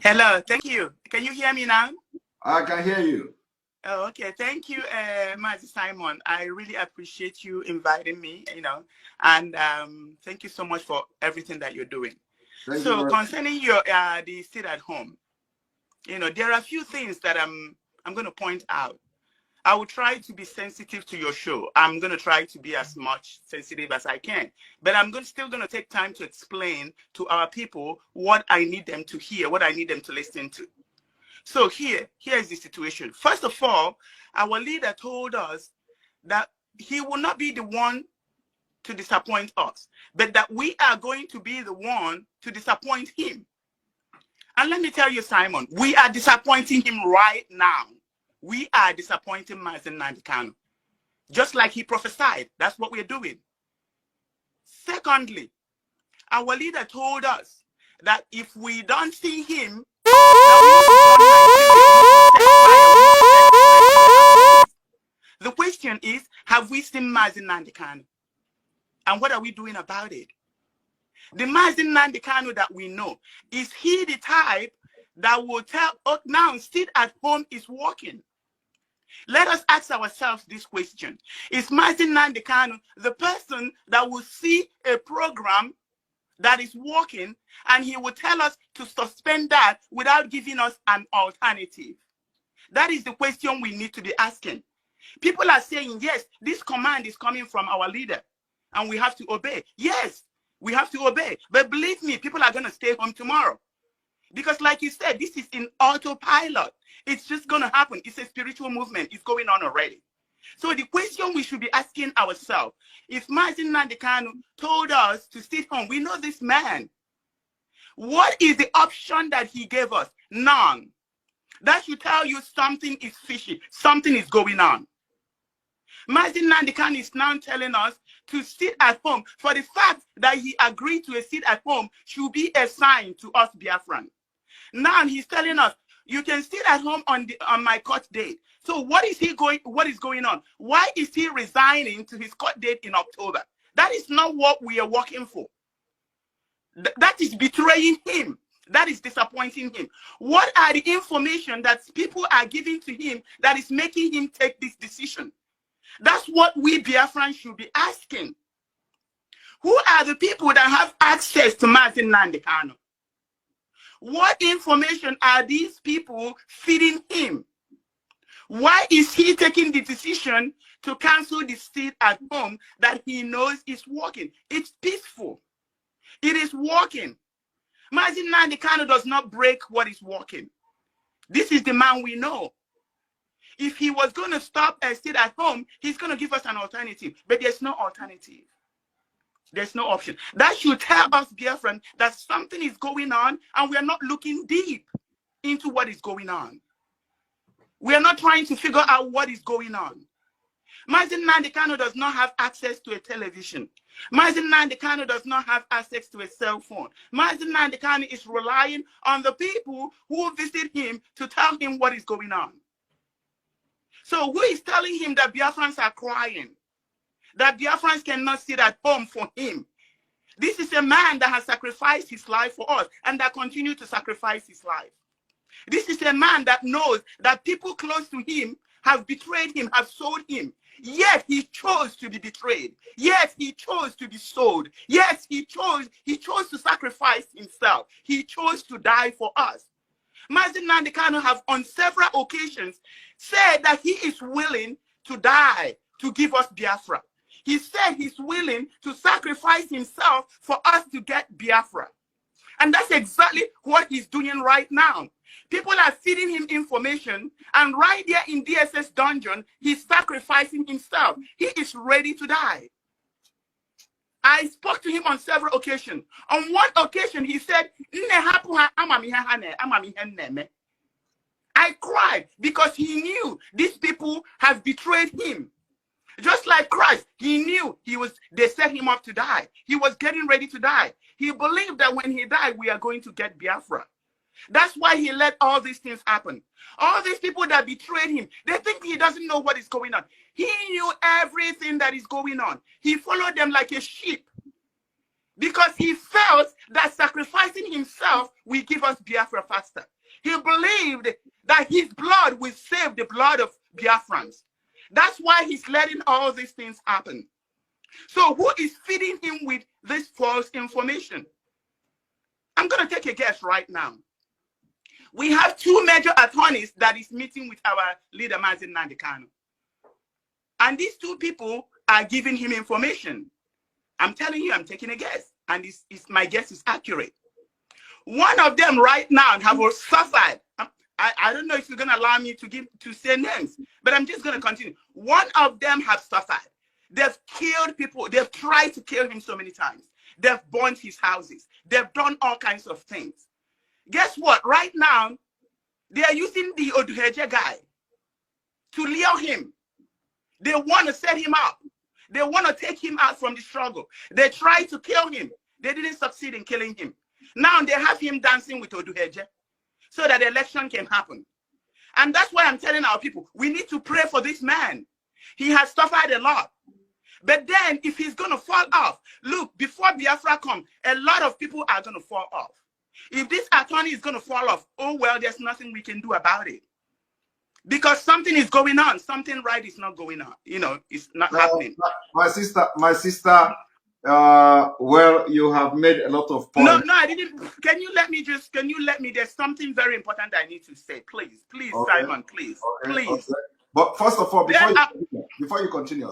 Hello, thank you. Can you hear me now? I can hear you. Oh, okay. Thank you, Mazi Simon. I really appreciate you inviting me, and thank you so much for everything that you're doing. Thank you So very concerning your the sit at home, there are a few things that I'm going to point out. I will try to be sensitive to your show. I'm going to try to be as much sensitive as I can. But I'm still going to take time to explain to our people what I need them to hear, what I need them to listen to. So here is the situation. First of all, our leader told us that he will not be the one to disappoint us, but that we are going to be the one to disappoint him. And let me tell you, Simon, we are disappointing him right now. We are disappointing Nnamdi Kanû. Just like he prophesied, that's what we're doing. Secondly, our leader told us that if we don't see him, the question is, have we seen Nnamdi Kanû? And what are we doing about it? The Nnamdi Kanû that we know, is he the type that will tell, oh, now sit at home is working? Let us ask ourselves this question. Is Nnamdi Kanû the person that will see a program that is working and he will tell us to suspend that without giving us an alternative? That is the question we need to be asking. People are saying, yes, this command is coming from our leader and we have to obey. Yes, we have to obey. But believe me, people are going to stay home tomorrow. Because like you said, this is in autopilot. It's just going to happen. It's a spiritual movement. It's going on already. So the question we should be asking ourselves, if Nnamdi Kanû told us to sit home, we know this man. What is the option that he gave us? None. That should tell you something is fishy. Something is going on. Nnamdi Kanû is now telling us to sit at home. For the fact that he agreed to a sit at home should be a sign to us Biafrans. Now he's telling us, you can sit at home on my court date. So what is going on? Why is he resigning to his court date in October? That is not what we are working for. That is betraying him. That is disappointing him. What are the information that people are giving to him that is making him take this decision? That's what we Biafrans should be asking. Who are the people that have access to Nnamdi Kanû? What information are these people feeding him? Why is he taking the decision to cancel the sit at home that he knows is working? It's peaceful. It is working. Nnamdi Kanû does not break what is working. This is the man we know. If he was going to stop and sit at home, he's going to give us an alternative. But there's no alternative. There's no option. That should tell us, Biafran, that something is going on and we are not looking deep into what is going on. We are not trying to figure out what is going on. Nnamdi Kanû does not have access to a television. Nnamdi Kanû does not have access to a cell phone. Nnamdi Kanû is relying on the people who visit him to tell him what is going on. So who is telling him that Biafrans are crying? That Biafrans cannot sit at home for him? This is a man that has sacrificed his life for us and that continues to sacrifice his life. This is a man that knows that people close to him have betrayed him, have sold him. Yet he chose to be betrayed. Yes, he chose to be sold. Yes, he chose to sacrifice himself. He chose to die for us. Nnamdi Kanû have on several occasions said that he is willing to die to give us Biafra. He said he's willing to sacrifice himself for us to get Biafra. And that's exactly what he's doing right now. People are feeding him information, and right there in DSS dungeon, he's sacrificing himself. He is ready to die. I spoke to him on several occasions. On one occasion, he said, I cried because he knew these people have betrayed him. Just like Christ, he knew they set him up to die. He was getting ready to die. He believed that when he died, we are going to get Biafra. That's why he let all these things happen. All these people that betrayed him, they think he doesn't know what is going on. He knew everything that is going on. He followed them like a sheep. because he felt that sacrificing himself will give us Biafra faster. He believed that his blood will save the blood of Biafrans. That's why he's letting all these things happen. So who is feeding him with this false information? I'm going to take a guess right now. We have two major attorneys that is meeting with our leader, Nnamdi Kanû. And these two people are giving him information. I'm telling you, I'm taking a guess. And my guess is accurate. One of them right now have suffered. I don't know if you're going to allow me to say names, but I'm just going to continue. One of them have suffered. They've killed people. They've tried to kill him so many times. They've burnt his houses. They've done all kinds of things. Guess what? Right now, they are using the Oduheje guy to lure him. They want to set him up. They want to take him out from the struggle. They tried to kill him. They didn't succeed in killing him. Now they have him dancing with Oduheje so that the election can happen. And that's why I'm telling our people, we need to pray for this man. He has suffered a lot. But then if he's going to fall off, look, before Biafra comes, a lot of people are going to fall off. If this attorney is going to fall off, oh, well, there's nothing we can do about it. Because something is going on. Something right is not going on. You know, it's not happening. My sister, well, you have made a lot of points. No, I didn't. Can you let me, there's something very important I need to say. Please, okay. Simon, please, please. Okay. But first of all, before you continue,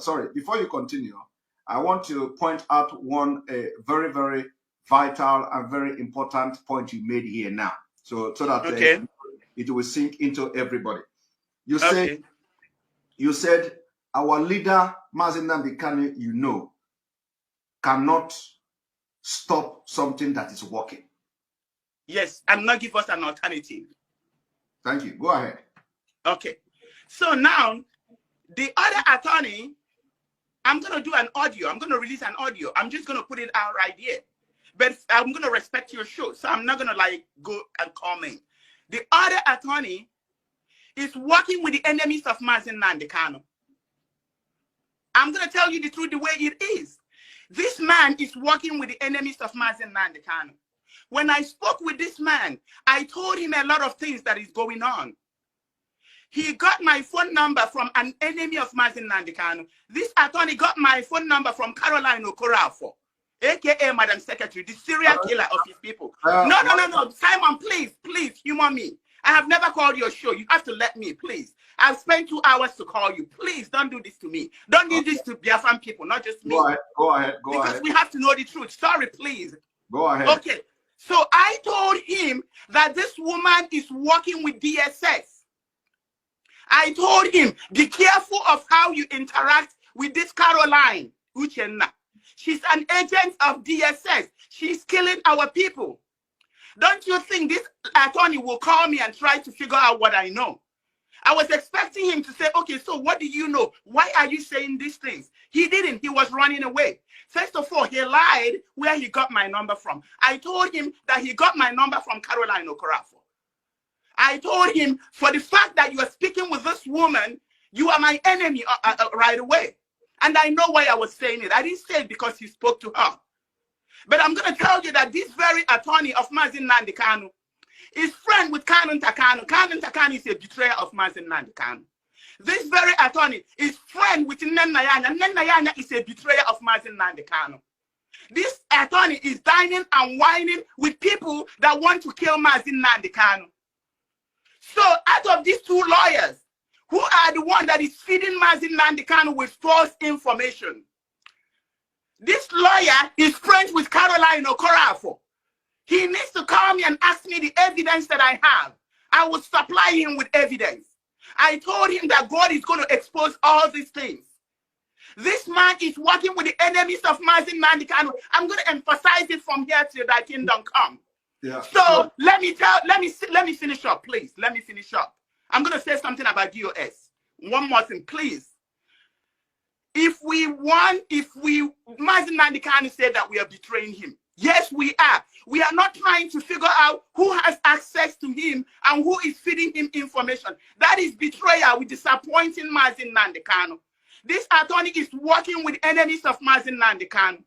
I want to point out one very, very vital and very important point you made here now. So that it will sink into everybody. You said our leader, Nnamdi Kanû, cannot stop something that is working. Yes, and not give us an alternative. Thank you. Go ahead. Okay. So now, the other attorney, I'm going to do an audio. I'm going to release an audio. I'm just going to put it out right here. But I'm going to respect your show. So I'm not going to like go and comment. The other attorney is working with the enemies of Nnamdi Kanû. I'm going to tell you the truth the way it is. This man is working with the enemies of Nnamdi Kanû. When I spoke with this man, I told him a lot of things that is going on. He got my phone number from an enemy of Nnamdi Kanû. This attorney got my phone number from Caroline Okorafo, aka Madam Secretary, the serial killer of his people. No. Simon, please, humor me. I have never called your show. You have to let me, please. I've spent 2 hours to call you. Please, don't do this to me. Don't do this to Biafran people, not just me. Go ahead. Because we have to know the truth. Sorry, please. Go ahead. Okay. So I told him that this woman is working with DSS. I told him, be careful of how you interact with this Caroline Uchenna. She's an agent of DSS. She's killing our people. Don't you think this attorney will call me and try to figure out what I know? I was expecting him to say, okay, so what do you know? Why are you saying these things? He didn't. He was running away. First of all, he lied where he got my number from. I told him that he got my number from Caroline Okorafo. I told him, for the fact that you are speaking with this woman, you are my enemy right away. And I know why I was saying it. I didn't say it because he spoke to her. But I'm going to tell you that this very attorney of Nnamdi Kanû is friend with Kanû. Kanû is a betrayer of Nnamdi Kanû. This very attorney is friend with Nnamdi is a betrayer of Nnamdi Kanû. This attorney is dining and whining with people that want to kill Nnamdi Kanû. So out of these two lawyers, who are the one that is feeding Nnamdi Kanû with false information? This lawyer is friends with Caroline Okorafo. He needs to call me and ask me the evidence that I have. I will supply him with evidence. I told him that God is going to expose all these things. This man is working with the enemies of Nnamdi Kanû. I'm going to emphasize it from here till thy kingdom come. Yeah. So let me finish up, please. Let me finish up. I'm going to say something about DOS. One more thing, please. If Nnamdi Kanû said that we are betraying him, yes, we are. We are not trying to figure out who has access to him and who is feeding him information. That is betrayal with disappointing Nnamdi Kanû. This attorney is working with enemies of Nnamdi Kanû.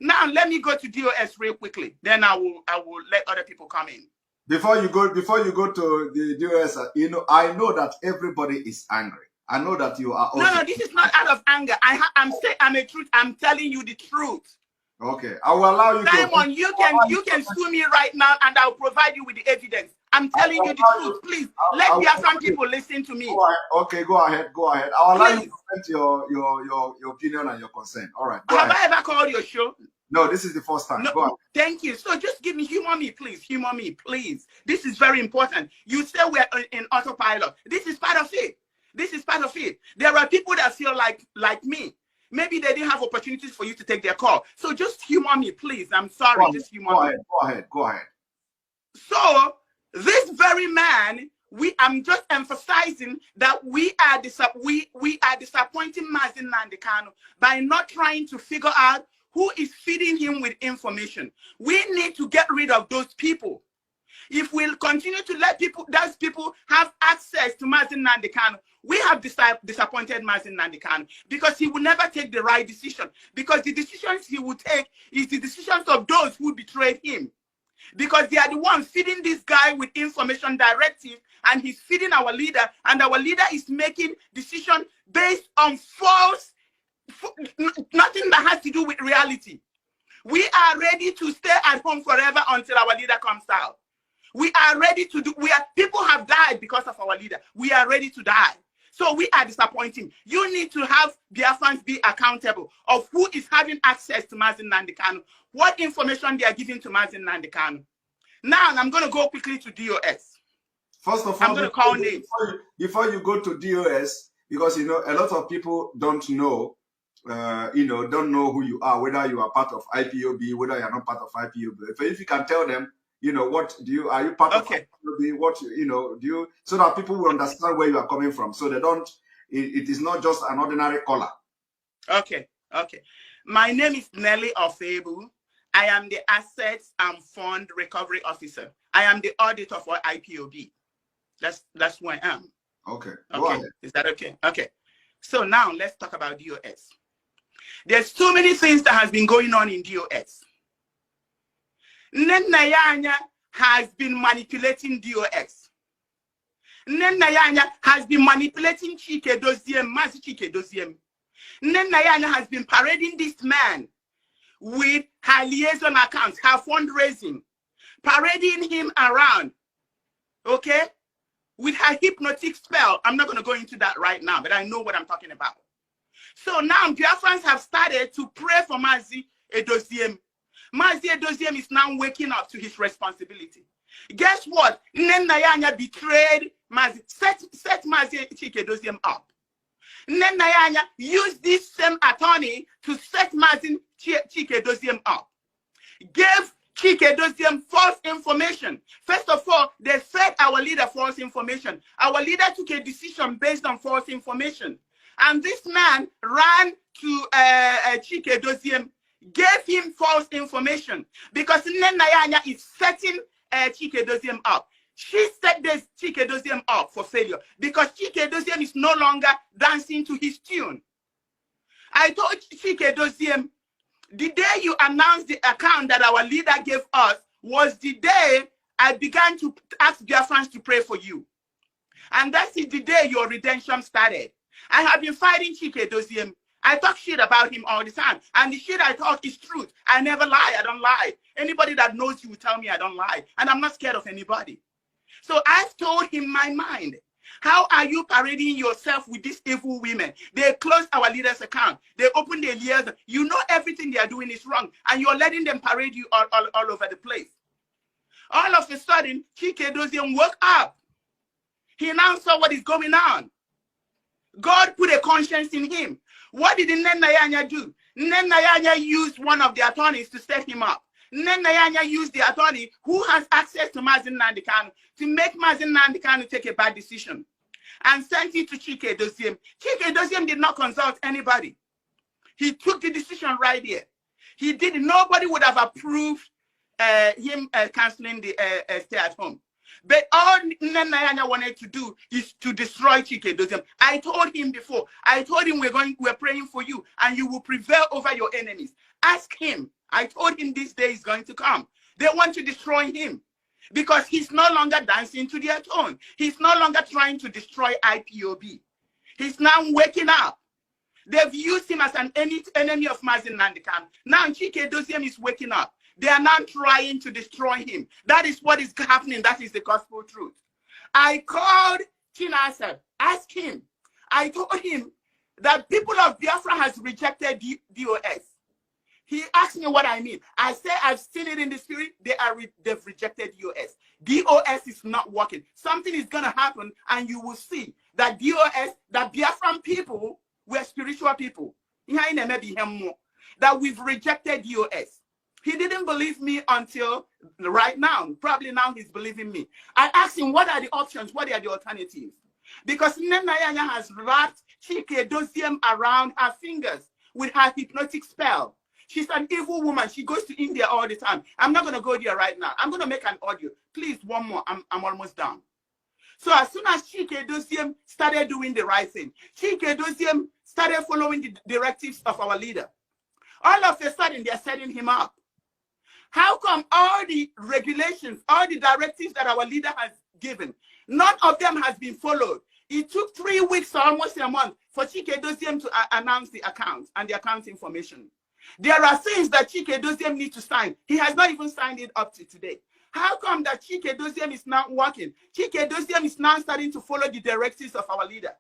Now let me go to DOS real quickly. Then I will let other people come in. Before you go to the DOS, you know, I know that everybody is angry. I know that you are also... No, this is not out of anger. I'm telling you the truth. Okay, I will allow you. Simon, you can sue me right now, and I'll provide you with the evidence. I'm telling you the truth. Please let Biafran people listen to me. Go ahead. Okay, go ahead. I'll allow you to present your opinion and your consent. All right. Have I ever called your show? No, this is the first time. No, go ahead. Thank you. So just humor me, please. Humor me, please. This is very important. You say we're in autopilot. This is part of it. This is part of it. There are people that feel like me. Maybe they didn't have opportunities for you to take their call. So just humor me, please. I'm sorry. Just humor me. Go ahead. So this very man, I'm just emphasizing that we are disappointing Mazi Nnamdi Kanû by not trying to figure out who is feeding him with information. We need to get rid of those people. If we'll continue to let those people have access to Mazi Nnamdi Kanû, we have disappointed Mazi Nnamdi Kanû because he will never take the right decision. Because the decisions he will take is the decisions of those who betrayed him. Because they are the ones feeding this guy with information directive, and he's feeding our leader, and our leader is making decisions based on false, nothing that has to do with reality. We are ready to stay at home forever until our leader comes out. We are ready to do, people have died because of our leader. We are ready to die. So we are disappointing. You need to have Biafrans be accountable of who is having access to Mazi Nnamdi Kanû, what information they are giving to Mazi Nnamdi Kanû. Now, I'm going to go quickly to DOS. First of all, I'm going to call names. Before you go to DOS, because, you know, a lot of people don't know, don't know who you are, whether you are part of IPOB, whether you are not part of IPOB. If you can tell them, you know, are you part of IPOB, so that people will understand where you are coming from. So they don't, it is not just an ordinary caller. Okay. My name is Nelly Ofebu. I am the Assets and Fund Recovery Officer. I am the auditor for IPOB. That's who I am. Okay. Go ahead. Is that okay? Okay. So now let's talk about DOS. There's too many things that has been going on in DOS. Nnayanya has been manipulating DOS. Nnayanya has been manipulating Chike Doziem, Mazi Chike Doziem. Nnayanya has been parading this man with her liaison accounts, her fundraising, parading him around, okay, with her hypnotic spell. I'm not going to go into that right now, but I know what I'm talking about. So now Biafrans have started to pray for Mazi Edoziem. Mazi Edoziem is now waking up to his responsibility. Guess what? Nnayanya betrayed Mazi, set Mazi Chike Edoziem up. Nnayanya used this same attorney to set Mazi Chike Edoziem up. Gave Chike Edoziem false information. First of all, they fed our leader false information. Our leader took a decision based on false information. And this man ran to Chike Edoziem, gave him false information because Nnayanya is setting Chike Edoziem up. She set this Chike Edoziem up for failure because Chike Edoziem is no longer dancing to his tune. I told Chike Edoziem, the day you announced the account that our leader gave us was the day I began to ask Biafrans to pray for you. And that is the day your redemption started. I have been fighting Chike Edoziem. I talk shit about him all the time. And the shit I talk is truth. I never lie. I don't lie. Anybody that knows you will tell me I don't lie. And I'm not scared of anybody. So I've told him my mind. How are you parading yourself with these evil women? They closed our leader's account. They opened their ears. You know everything they are doing is wrong. And you're letting them parade you all over the place. All of a sudden, Chike Edoziem woke up. He now saw what is going on. God put a conscience in him. What did Nnayanya do? Nnayanya used one of the attorneys to set him up. Nnayanya used the attorney who has access to Mazi Nnamdi Kanû to make Mazi Nnamdi Kanû take a bad decision and sent it to Chike Edoziem. Chike Edoziem did not consult anybody. He took the decision right here. He did. Nobody would have approved him canceling the stay at home. But all Nnamdi wanted to do is to destroy Chike Doziem. I told him before. I told him we're praying for you, and you will prevail over your enemies. Ask him. I told him this day is going to come. They want to destroy him because he's no longer dancing to their tone. He's no longer trying to destroy IPOB. He's now waking up. They've used him as an enemy of Mazi Nnamdi Kanu. Now Chike Doziem is waking up. They are now trying to destroy him. That is what is happening. That is the gospel truth. I called Chinasa, asked him. I told him that people of Biafra has rejected DOS. He asked me what I mean. I said, I've seen it in the spirit. They've rejected DOS. DOS is not working. Something is going to happen, and you will see that DOS, that Biafran people were spiritual people. That we've rejected DOS. He didn't believe me until right now. Probably now he's believing me. I asked him, what are the options? What are the alternatives? Because Nnamdi has wrapped Chike Doziem around her fingers with her hypnotic spell. She's an evil woman. She goes to India all the time. I'm not going to go there right now. I'm going to make an audio. Please, one more. I'm almost done. So as soon as Chike Doziem started doing the right thing, Chike Doziem started following the directives of our leader. All of a sudden, they're setting him up. How come all the regulations, all the directives that our leader has given, none of them has been followed? It took 3 weeks, almost a month, for Chike Doziem to announce the account and the account information. There are things that Chike Doziem needs to sign. He has not even signed it up to today. How come that Chike Doziem is not working? Chike Doziem is now starting to follow the directives of our leader.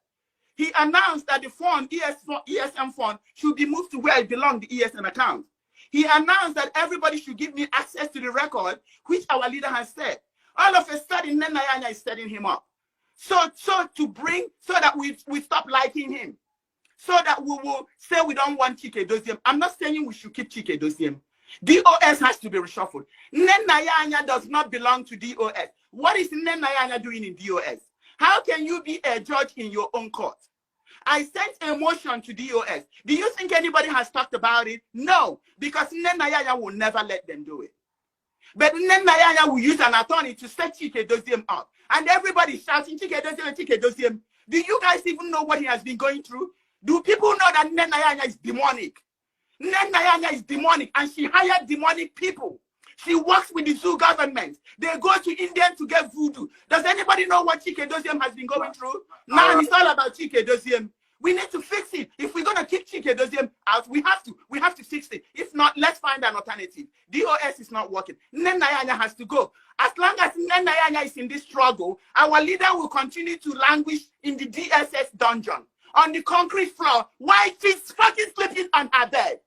He announced that the fund, ESM fund, should be moved to where it belongs, the ESN account. He announced that everybody should give me access to the record, which our leader has said. All of a sudden, Nnamdi is setting him up. So that we stop liking him. So that we will say we don't want Chike Doziem. I'm not saying we should keep Chike Doziem. DOS has to be reshuffled. Nnamdi does not belong to DOS. What is Nnamdi doing in DOS? How can you be a judge in your own court? I sent a motion to DOS. Do you think anybody has talked about it? No, because Nnamdi will never let them do it. But Nnamdi will use an attorney to set Chike Doziem up. And everybody shouting, Chike Doziem, Chike Doziem. Do you guys even know what he has been going through? Do people know that Nnamdi is demonic? Nnamdi is demonic, and she hired demonic people. She works with the zoo government. They go to India to get voodoo. Does anybody know what Chike Doziem has been going through? Now it's all about Chike Doziem. We need to fix it. If we're gonna keep Chike Doziem out, we have to fix it. If not, let's find an alternative. DOS is not working. Nnamdi has to go. As long as Nnamdi is in this struggle, our leader will continue to languish in the DSS dungeon on the concrete floor while she's fucking sleeping on her bed.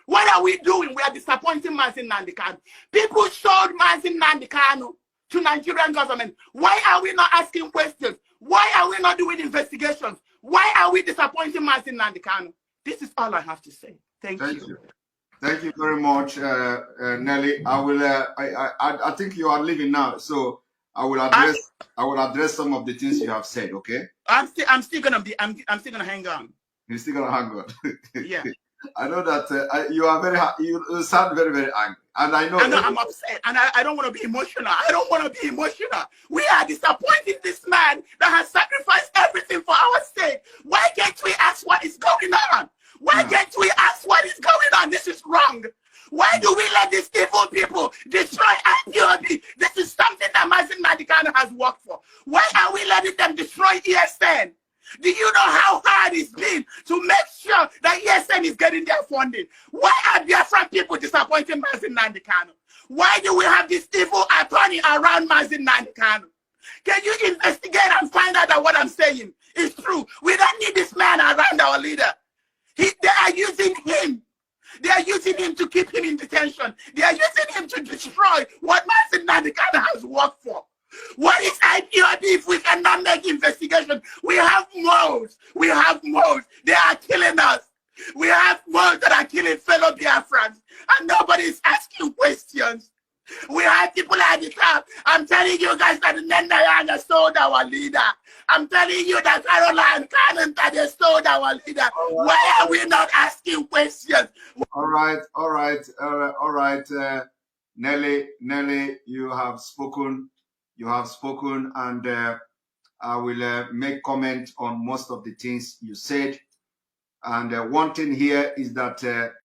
What are we doing? We are disappointing Mazi Nnamdi Kanu. People sold Mazi Nnamdi Kanu to Nigerian government. Why are we not asking questions? Why are we not doing investigations? Why are we disappointing Mazi Nnamdi Kanu? This is all I have to say. Thank you. Thank you very much, Nelly. I will. I think you are leaving now, so I will address some of the things you have said. Okay. I'm still gonna hang on. You're still gonna hang on. Yeah. I know that you are you sound very, very angry. And I know I'm upset, and I don't want to be emotional. I don't want to be emotional. We are disappointing this man that has sacrificed everything for our sake. Why can't we ask what is going on? Why can't we ask what is going on? This is wrong. Why do we let these evil people destroy IPOB? This is something that Mazi Nnamdi Kanu has worked for. Why are we letting them destroy ESN? Do you know how hard it's been to make sure that ESN is getting their funding? Why are Biafran people disappointing Mazi Nnamdi Kanu? Why do we have this evil attorney around Mazi Nnamdi Kanu? Can you investigate and find out that what I'm saying is true? We don't need this man around our leader. They are using him. They are using him to keep him in detention. They are using him to destroy what Mazi Nnamdi Kanu has worked for. What is IPOB if we cannot make investigation? We have moles. We have moles. They are killing us. We have moles that are killing fellow Biafrans, and nobody is asking questions. We have people at the top. I'm telling you guys that Nnamdi sold our leader. I'm telling you that Caroline Kanû that they sold our leader. Why are we not asking questions? All right. Nelly, you have spoken. You have spoken, and I will make comment on most of the things you said. And one thing here is that